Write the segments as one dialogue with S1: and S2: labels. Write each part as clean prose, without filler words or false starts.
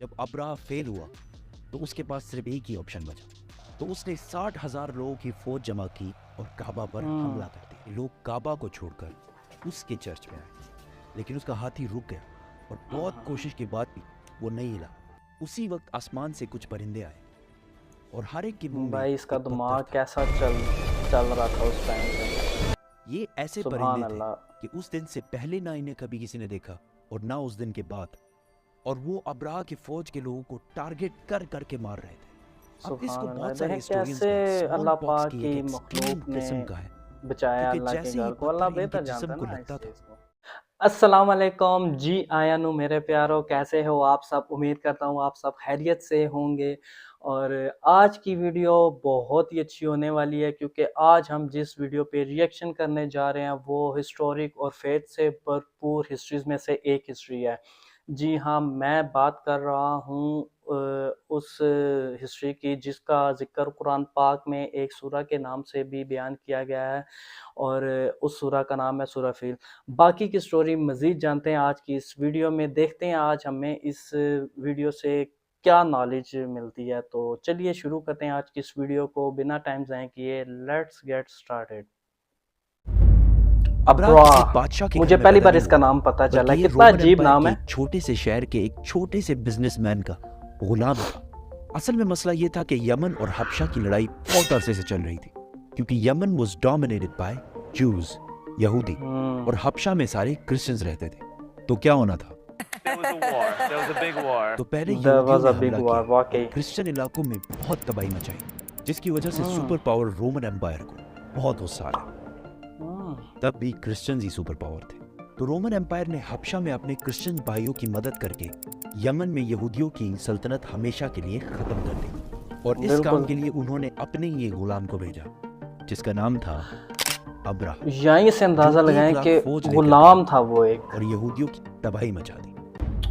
S1: जब अब्राह फेल हुआ तो उसके पास सिर्फ एक ही ऑप्शन बचा। तो उसने 60,000 लोगों की फौज जमा की और काबा पर हमला कर दिया। लोग काबा को छोड़कर उसके चर्च में आए, लेकिन उसका हाथी रुक गया और बहुत कोशिश के बाद भी वो नहीं हिला। उसी वक्त आसमान से कुछ परिंदे आए और हर एक के मुंह में
S2: भाई इसका
S1: एक पत्थर
S2: दिमाग
S1: था।
S2: कैसा चल रहा था उस टाइम पे।
S1: ये ऐसे
S2: सुभान
S1: परिंदे थे
S2: अल्लाह।
S1: कि उस दिन से पहले ना इन्हें कभी किसी ने देखा और ना उस दिन के बाद, और वो अब्राह की फौज के लोगों को टारगेट कर करके मार रहे थे। अब इसको
S2: सुभान अल्लाह।
S1: बहुत सारे
S2: देखें
S1: हिस्टोरियंस
S2: कैसे
S1: ने स्मॉल
S2: अल्लाह
S1: पॉक्स
S2: पाक
S1: की
S2: की
S1: एक एक्सट्रीम
S2: मखलूक ने
S1: किस्म का है,
S2: बचाया
S1: क्योंकि
S2: अल्लाह के
S1: जैसे ही
S2: घर को। अल्लाह
S1: पत्थर इनके
S2: बेहतर जानता
S1: जिस्म
S2: है
S1: को
S2: ना इस
S1: लगता था।
S2: चीज़ को। अस्सलाम वालेकुम जी, आया नु मेरे प्यारो, कैसे हो आप सब? उम्मीद करता हूँ आप सब खैरियत से होंगे। और आज की वीडियो बहुत ही अच्छी होने वाली है, क्योंकि आज हम जिस वीडियो पे रिएक्शन करने जा रहे हैं वो हिस्टोरिक और फेथ से भरपूर हिस्ट्रीज में से एक हिस्ट्री है। जी हाँ, मैं बात कर रहा हूँ उस हिस्ट्री की जिसका ज़िक्र कुरान पाक में एक सूरा के नाम से भी बयान किया गया है, और उस सूरा का नाम है सूरा फील। बाकी की स्टोरी मज़ीद जानते हैं आज की इस वीडियो में। देखते हैं आज हमें इस वीडियो से क्या नॉलेज मिलती है। तो चलिए शुरू करते हैं आज की इस वीडियो को बिना टाइम ज़ाया किए। Let's get started.
S1: अब्राह किसी बादशाह के घर
S2: मुझे
S1: में
S2: पहली
S1: पैदा
S2: बार
S1: नहीं
S2: इसका
S1: हुआ,
S2: नाम पता चला।
S1: बल्कि ये
S2: कितना
S1: रोमन
S2: अजीब
S1: एम्पायर
S2: नाम
S1: के
S2: है।
S1: एक छोटे से शहर के एक छोटे से बिजनेसमैन का गुलाम था। असल में मसला ये था कि यमन और हबशा की लड़ाई बहुत अरसे से चल रही थी, क्योंकि यमन वाज डोमिनेटेड बाय जूज, यहूदी, और हबशा में सारे क्रिश्चियंस रहते थे। तो क्या होना था? तो पहले
S2: There
S1: यहूदियों
S2: was
S1: ने
S2: a big
S1: हमला
S2: war,
S1: किया और
S2: वाकई।
S1: क्रिश्चियन इलाकों में बहुत तबाही मचाई, जिसकी वजह से सुपर पावर रोमन एम्पायर को बहुत गुस्सा आया। तब भी क्रिश्चियंस ही सुपर पावर थे। तो रोमन एम्पायर ने हबशा में अपने क्रिश्चियन भाइयों की मदद करके यमन में यहूदियों की सल्तनत हमेशा के लिए खत्म कर दी, और इस काम के लिए उन्होंने अपने ही एक गुलाम को भेजा, जिसका नाम था अब्राह।
S2: यहीं से अंदाजा लगाएं कि गुलाम था वो एक,
S1: और यहूदियों की तबाही मचा दी।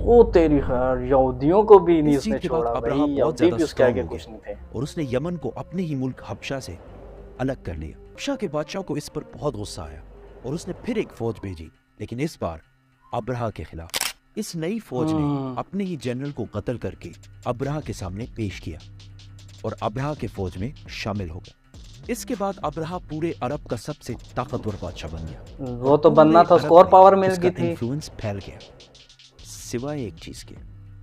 S2: ओ तेरी खैर, यहूदियों को भी नहीं
S1: इस
S2: उसने
S1: चीज के बाद
S2: छोड़ा भाई।
S1: अब्राह बहुत
S2: यहूदी
S1: ज्यादा
S2: भी उसके
S1: स्ट्रांग
S2: आगे
S1: हो
S2: कुछ नहीं थे।
S1: गया और उसने यमन को अपने ही मुल्क हबशा से अलग कर लिया। हबशा के बादशाह को इस पर बहुत गुस्सा आया और उसने फिर एक फौज भेजी, लेकिन इस बार अब्राह के खिलाफ। इस नई फौज ने अपने ही जनरल को कत्ल करके अब्राह के सामने पेश किया और अब्राह के फौज में शामिल हो गया। इसके बाद अब्राह पूरे अरब का सबसे ताकतवर बादशाह बन गया।
S2: वो तो बनना था, उसको और पावर मिल गई थी।
S1: इन्फ्लुएंस फैल गया, सिवाय एक चीज के।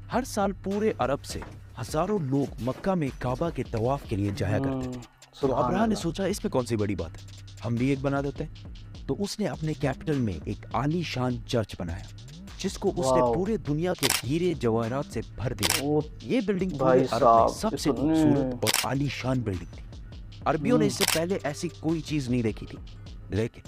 S1: हर साल पूरे अरब से हजारों लोग मक्का में काबा के तवाफ के लिए जाया करते थे। तो अब्राह ने सोचा इसमें कौन सी बड़ी बात है, हम भी एक बना देते हैं। तो उसने अपने कैपिटल में एक आलीशान चर्च बनाया, जिसको उसने पूरे दुनिया के हीरे जवाहरात से भर दिया। ये बिल्डिंग पूरे अरब में सबसे खूबसूरत और आलीशान बिल्डिंग थी। अरबियों ने इससे पहले ऐसी कोई चीज नहीं देखी थी, लेकिन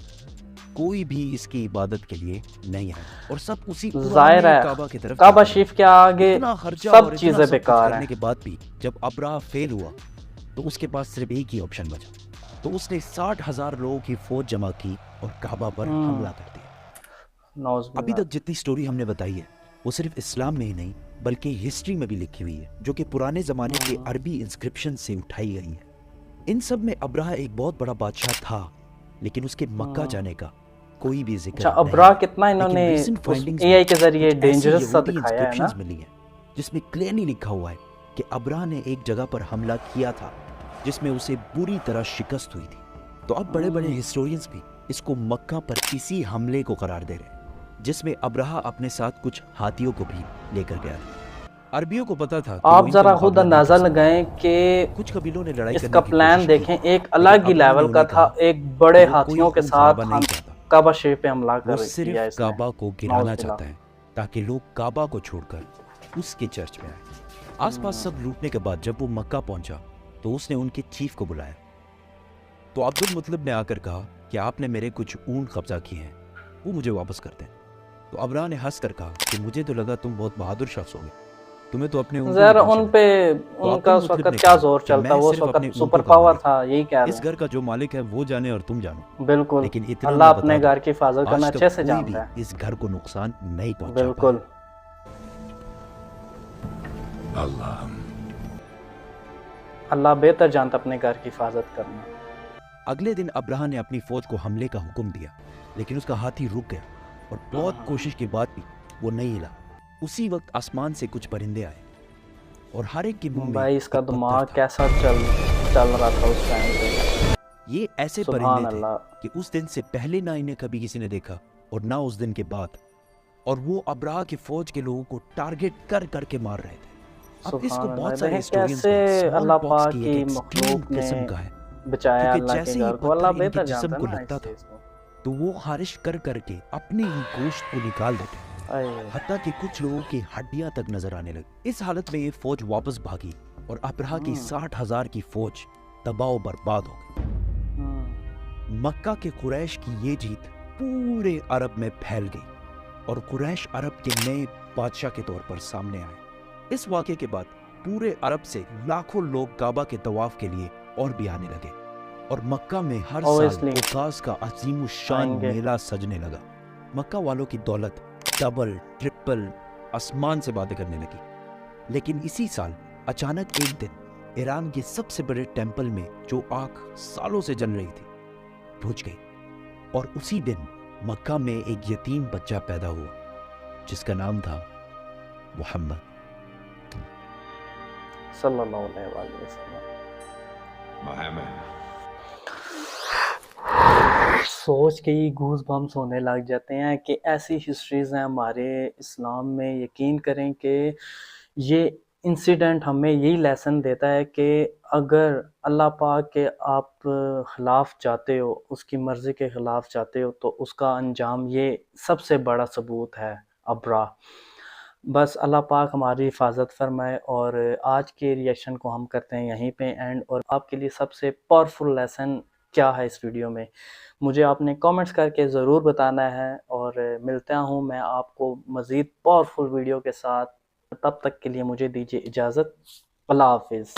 S1: कोई भी इसकी इबादत के लिए नहीं आया और सब उसी पुराने काबा की तरफ।
S2: काबा शरीफ के आगे सब चीजें बेकार हैं।
S1: करने के बाद भी जब अब्राह फेल हुआ तो उसके पास सिर्फ एक ही ऑप्शन बचा। तो उसने 60,000 लोगों की फौज जमा की और काबा पर हमला कर दिया। अभी तक जितनी स्टोरी हमने बताई है वो सिर्फ इस्लाम में ही नहीं बल्कि हिस्ट्री में भी लिखी हुई है, जो कि पुराने जमाने के अरबी इंस्क्रिप्शन से उठाई गई है। इन सब में अब्राह एक बहुत बड़ा बादशाह था, लेकिन उसके मक्का जाने का कोई भी जिक्र नहीं।
S2: अब्राह कितना इन्होंने एआई के जरिए डेंजरस सा दिखाया है ना,
S1: मिली है जिसमें क्लियरली लिखा हुआ है कि अब्राह ने एक जगह पर हमला किया था जिसमें उसे बुरी तरह शिकस्त हुई थी। तो अब बड़े बड़े हिस्टोरियंस भी इसको मक्का पर इसी हमले को करार दे रहे हैं, जिसमें अब्राह अपने साथ कुछ हाथियों को भी लेकर गया था। अरबियों को पता था।
S2: आप जरा खुद अंदाजा लगाएं कि
S1: कुछ कबीलों ने लड़ाई
S2: इसका प्लान देखें, एक अलग ही लेवल का था। एक बड़े हाथियों के साथ काबा शरीफ पे हमला कर दिया इसने।
S1: काबा को गिराना चाहता है ताकि लोग काबा को छोड़कर उसके चर्च में आए। आसपास सब लूटने के बाद जब वो मक्का पहुंचा तो उसने उनके चीफ को बुलाया। तो अब्दुल मुतलिब ने आकर कहा कि आपने मेरे कुछ ऊंट कब्जा किए हैं, वो मुझे वापस कर दें। तो अब्राह ने हंस कर कहा कि मुझे तो लगा तुम बहुत बहादुर शख्स होगे, तुम्हें तो अपने
S2: जरा उन पे उनका उस वक्त क्या जोर चलता, वो उस वक्त सुपर पावर था, यही कह रहे हैं।
S1: इस घर का जो मालिक है वो जाने और तुम जानो।
S2: बिल्कुल,
S1: लेकिन
S2: अल्लाह अपने घर की हिफाजत करना अच्छे से जानता है।
S1: इस घर को नुकसान नहीं पहुंचा।
S2: बिल्कुल, अल्लाह बेहतर जानता अपने घर की हिफाजत करना।
S1: अगले दिन अब्राह ने अपनी फौज को हमले का हुक्म दिया, लेकिन उसका हाथी रुक गया और बहुत कोशिश के बाद भी वो नहीं हिला। उसी वक्त आसमान से कुछ परिंदे आए और हर एक के मुंह में
S2: भाई इसका
S1: एक पत्थर
S2: दिमाग
S1: था।
S2: कैसा चल रहा था उस टाइम पे।
S1: ये ऐसे
S2: सुभान
S1: परिंदे थे
S2: अल्लाह।
S1: कि उस दिन से पहले ना इन्हें कभी किसी ने देखा और ना उस दिन के बाद, और वो अब्राहा की फौज के लोगों को टारगेट कर करके मार रहे थे। अब इसको
S2: सुभान अल्लाह,
S1: बहुत सारे
S2: देखें
S1: हिस्टोरियंस
S2: कैसे
S1: ने स्मॉल
S2: अल्लाह
S1: पॉक्स
S2: पाक
S1: की एक
S2: की
S1: एक्सट्रीम
S2: मखलूक ने
S1: किस्म का है,
S2: बचाया
S1: क्योंकि
S2: अल्लाह के
S1: जैसे ही
S2: घर को।
S1: पत्थर
S2: अल्लाह
S1: इनके
S2: बेहतर
S1: जिस्म
S2: जानता है
S1: को
S2: ना
S1: लगता
S2: इस
S1: था
S2: चीज़ को।
S1: तो वो खारिश कर करके अपने ही गोश्त को निकाल देते,
S2: अये,
S1: हत्ता कि कुछ लोगों की हड्डियां तक नजर आने लगी। इस हालत में ये फौज वापस भागी और अब्राहा की 60,000 की फौज तबाह बर्बाद हो गई। मक्का के कुरैश की ये जीत पूरे अरब में फैल गई और कुरैश अरब के नए बादशाह के तौर पर सामने आए। इस वाक़े के बाद पूरे अरब से लाखों लोग काबा के तवाफ के लिए और भी आने लगे और मक्का में हर साल
S2: Obviously
S1: उकास का अजीम शान
S2: आएंगे।
S1: मेला सजने लगा। मक्का वालों की दौलत डबल ट्रिपल आसमान से बातें करने लगी। लेकिन इसी साल अचानक एक दिन ईरान के सबसे बड़े टेंपल में जो आग सालों से जल रही थी बुझ गई और उसी दिन मक्का में एक यतीम बच्चा पैदा हुआ जिसका नाम था मोहम्मद
S2: सल्लल्लाहु अलैहि वसल्लम। सोच के ही गूज बम्स होने लग जाते हैं कि ऐसी हिस्ट्रीज हैं हमारे इस्लाम में। यकीन करें कि ये इंसिडेंट हमें यही लेसन देता है कि अगर अल्लाह पाक के आप ख़िलाफ़ जाते हो, उसकी मर्ज़ी के ख़िलाफ़ जाते हो, तो उसका अंजाम ये सबसे बड़ा सबूत है अब्रा। बस अल्लाह पाक हमारी हिफाजत फरमाए। और आज के रिएक्शन को हम करते हैं यहीं पे एंड। और आपके लिए सबसे पावरफुल लेसन क्या है इस वीडियो में, मुझे आपने कमेंट्स करके ज़रूर बताना है। और मिलता हूँ मैं आपको मज़ीद पावरफुल वीडियो के साथ। तब तक के लिए मुझे दीजिए इजाज़त। अल्लाह हाफिज़।